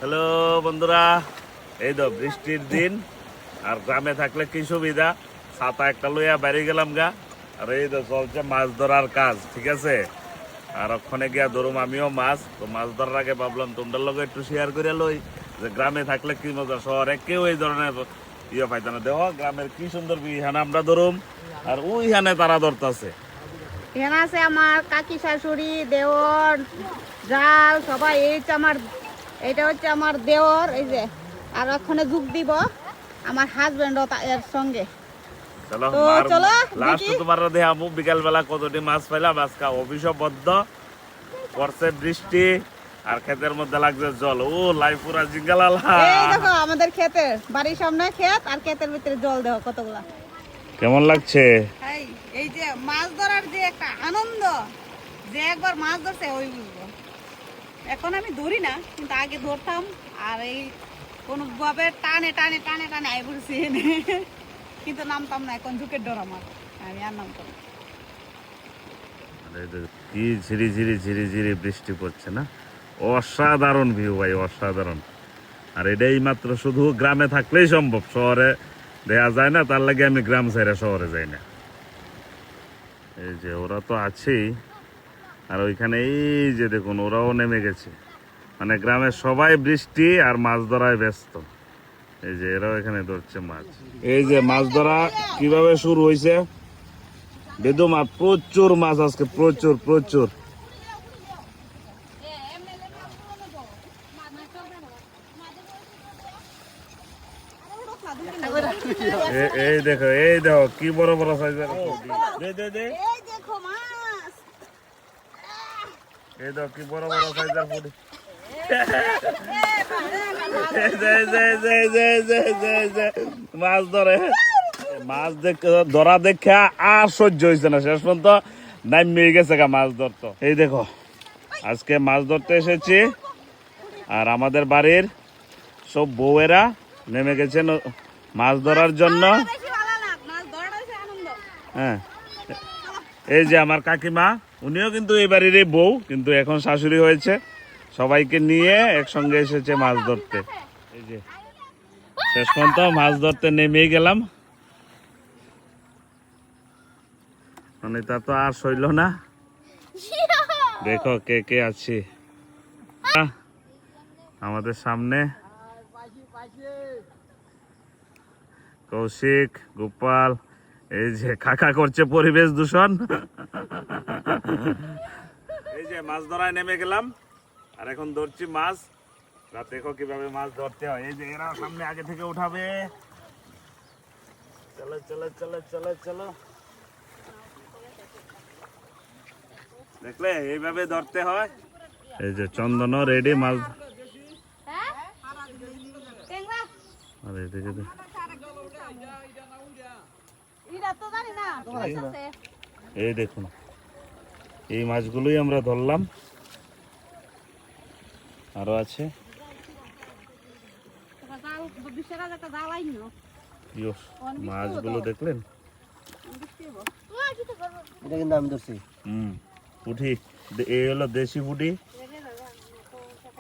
Hello বন্ধুরা, এই তো বৃষ্টির দিন আর গ্রামে থাকলে কি সুবিধা, ছাতা একটা লইয়া বাইরে গেলাম গা। আর এই তো চলছে মাছ ধরার কাজ, ঠিক আছে। আর ওখানে গিয়া ধরুম আমিও মাছ, তো মাছ ধরার আগে ভাবলাম তোমরা লগে একটু শেয়ার করে লই যে গ্রামে থাকলে কি মজা, শহরে কেউ এই ধরনের ইয়ে পাইতো না। দেখো গ্রামের কি সুন্দর বিহানে আমরা ধরুম আর ওইখানে তারা ধরতেছে। এখানে আছে আমার কাকি শাশুড়ি দেওর জাল সবাই। এটা হচ্ছে আমার দেওর, এই যে। আর ওখানে যোগ দিব আমার হাজবেন্ডও এর সঙ্গে। চলো তো চলো লাস্ট দেখি। তোমার দেখাবো বিকাল বেলা কতটি মাছ পাইলাম। আজকে অফিসও বদ্ধ, পড়ছে বৃষ্টি আর ক্ষেতের মধ্যে লাগছে জল। ও লাই পুরা জিঙ্গালাল। এই দেখো আমাদের ক্ষেতের বাড়ির সামনে ক্ষেত, আর ক্ষেতের ভিতরে জল দেখো কতগুলা। কেমন লাগছে? এই যে মাছ ধরার যে একটা আনন্দ, যে একবার মাছ ধরছে ওই বুঝবো। এখন আমি ধরি না, কিন্তু আগে ধরতাম। আর এই কোনোভাবে টানে টানে টানে টানে আই পড়ছি এনে, কিন্তু নামতাম না। এখন ঝুঁকের ডর আমার, আমি আর নামতাম না। কি ঝিরি ঝিরি ঝিরি ঝিরি বৃষ্টি পড়ছে না, অসাধারণ ভিউ ভাই, অসাধারণ। আর এটাই মাত্র শুধু গ্রামে থাকলেই সম্ভব, শহরে দেয়া যায় না। তার লাগে আমি গ্রাম ছেড়ে শহরে যাই না। এই যে ওরা তো আছেই, আর ওইখানে এই যে দেখুন ওরাও নেমে গেছে। মানে গ্রামের সবাই বৃষ্টি আর মাছ ধরায় ব্যস্ত। এই যে এরাও এখানে ধরছে মাছ। এই যে মাছ ধরা কিভাবে শুরু হয়েছে, বেদুমা প্রচুর মাছ আজকে, প্রচুর প্রচুর। এই দেখো কি বড় বড় সাইজের। এই দেখো কি বড় বড় সাইজের ফুটি। মাছ ধরে, মাছ ধরা দেখে আর সহ্য হয়েছে না, শেষ পর্যন্ত নামিয়ে গেছে গা মাছ ধরতো। এই দেখো আজকে মাছ ধরতে এসেছি, আর আমাদের বাড়ির সব বউয়েরা নেমে গেছেন মাছ ধরার জন্য। হ্যাঁ, এই যে আমার কাকিমা, উনিও কিন্তু এই বাড়িরই বউ, কিন্তু এখন শাশুড়ি হয়েছে। সবাইকে নিয়ে একসঙ্গে এসেছে মাছ ধরতে। এই যে শেষ পর্যন্ত মাছ ধরতে নেমেই গেলাম। মানে তা তো আর সইল না। দেখো কে কে আছে আমাদের সামনে। কৌশিক, গোপাল, এই যে কাকা করছে পরিবেশ দূষণ। এই যে মাছ ধরায় নেমে গেলাম, আর এখন ধরছি মাছ। রাত দেখো কিভাবে মাছ ধরতে হয়। এই যে এরা সামনে আগে থেকে উঠাবে। চলো চলো চলো চলো চলো, দেখলে এইভাবে ধরতে হয়। এই যে চন্দনও রেডি মাছ। আর এদিকে এই দেখুন, এই মাছগুলোই আমরা ধরলাম, আরো আছে। মাছগুলো দেখলেন, পুঁটি, এই হলো দেশি পুঁটি।